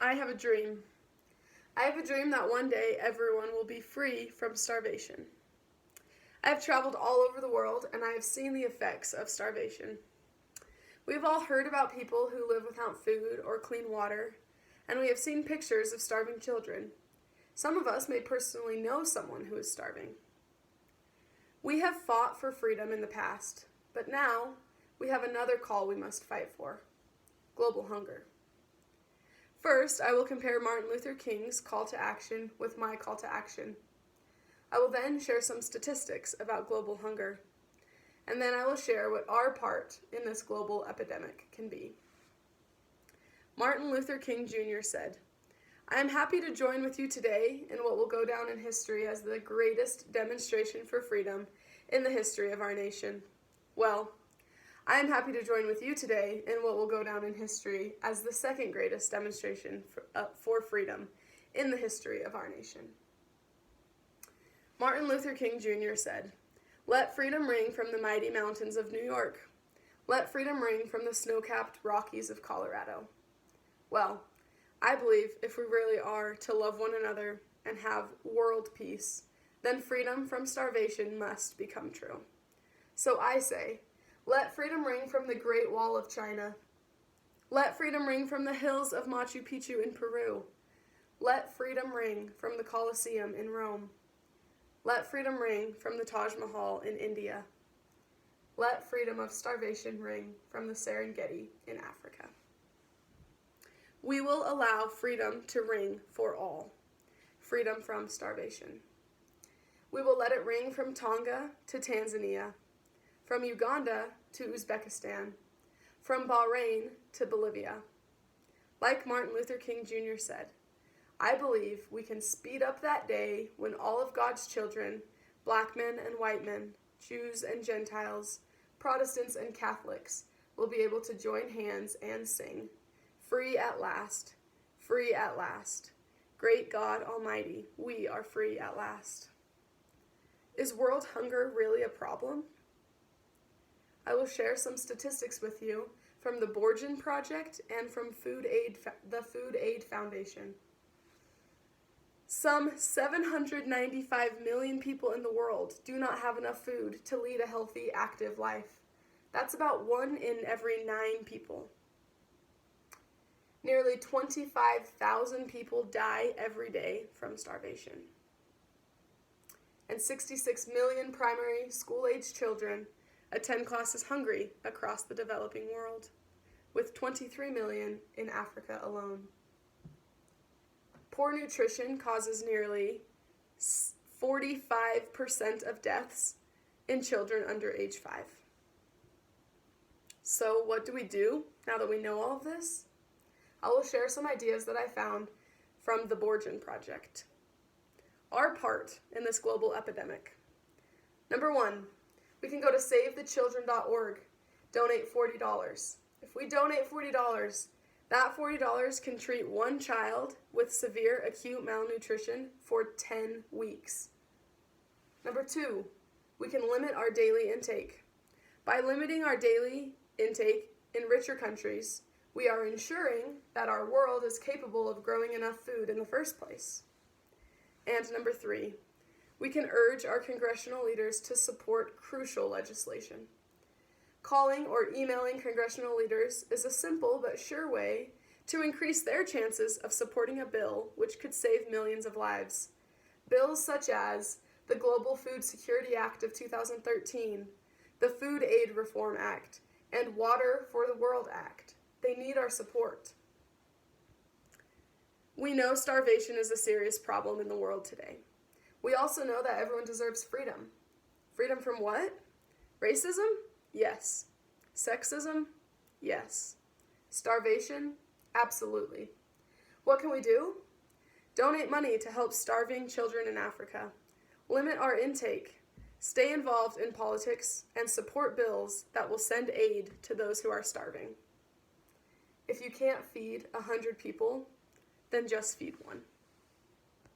I have a dream. I have a dream that one day everyone will be free from starvation. I have traveled all over the world and I have seen the effects of starvation. We have all heard about people who live without food or clean water, and we have seen pictures of starving children. Some of us may personally know someone who is starving. We have fought for freedom in the past, but now we have another call we must fight for: global hunger. First, I will compare Martin Luther King's call to action with my call to action. I will then share some statistics about global hunger, and then I will share what our part in this global epidemic can be. Martin Luther King Jr. said, "I am happy to join with you today in what will go down in history as the greatest demonstration for freedom in the history of our nation." Well, I am happy to join with you today in what will go down in history as the second greatest demonstration for freedom in the history of our nation. Martin Luther King Jr. said, "Let freedom ring from the mighty mountains of New York. Let freedom ring from the snow-capped Rockies of Colorado." Well, I believe if we really are to love one another and have world peace, then freedom from starvation must become true. So I say, let freedom ring from the Great Wall of China. Let freedom ring from the hills of Machu Picchu in Peru. Let freedom ring from the Colosseum in Rome. Let freedom ring from the Taj Mahal in India. Let freedom of starvation ring from the Serengeti in Africa. We will allow freedom to ring for all. Freedom from starvation. We will let it ring from Tonga to Tanzania, from Uganda to Uzbekistan, from Bahrain to Bolivia. Like Martin Luther King Jr. said, I believe we can speed up that day when all of God's children, black men and white men, Jews and Gentiles, Protestants and Catholics, will be able to join hands and sing, "Free at last, free at last. Great God Almighty, we are free at last." Is world hunger really a problem? I will share some statistics with you from the Borgen Project and from the Food Aid Foundation. Some 795 million people in the world do not have enough food to lead a healthy, active life. That's about 1 in every 9 people. Nearly 25,000 people die every day from starvation. And 66 million primary school-age children attend classes hungry across the developing world, with 23 million in Africa alone. Poor nutrition causes nearly 45% of deaths in children under age 5. So what do we do now that we know all of this? I will share some ideas that I found from the Borgen Project. Our part in this global epidemic. Number 1, we can go to SaveTheChildren.org, donate $40. If we donate $40, that $40 can treat one child with severe acute malnutrition for 10 weeks. Number 2, we can limit our daily intake. By limiting our daily intake in richer countries, we are ensuring that our world is capable of growing enough food in the first place. And number 3, we can urge our congressional leaders to support crucial legislation. Calling or emailing congressional leaders is a simple but sure way to increase their chances of supporting a bill which could save millions of lives. Bills such as the Global Food Security Act of 2013, the Food Aid Reform Act, and Water for the World Act. They need our support. We know starvation is a serious problem in the world today. We also know that everyone deserves freedom. Freedom from what? Racism? Yes. Sexism? Yes. Starvation? Absolutely. What can we do? Donate money to help starving children in Africa. Limit our intake. Stay involved in politics and support bills that will send aid to those who are starving. If you can't feed 100 people, then just feed one.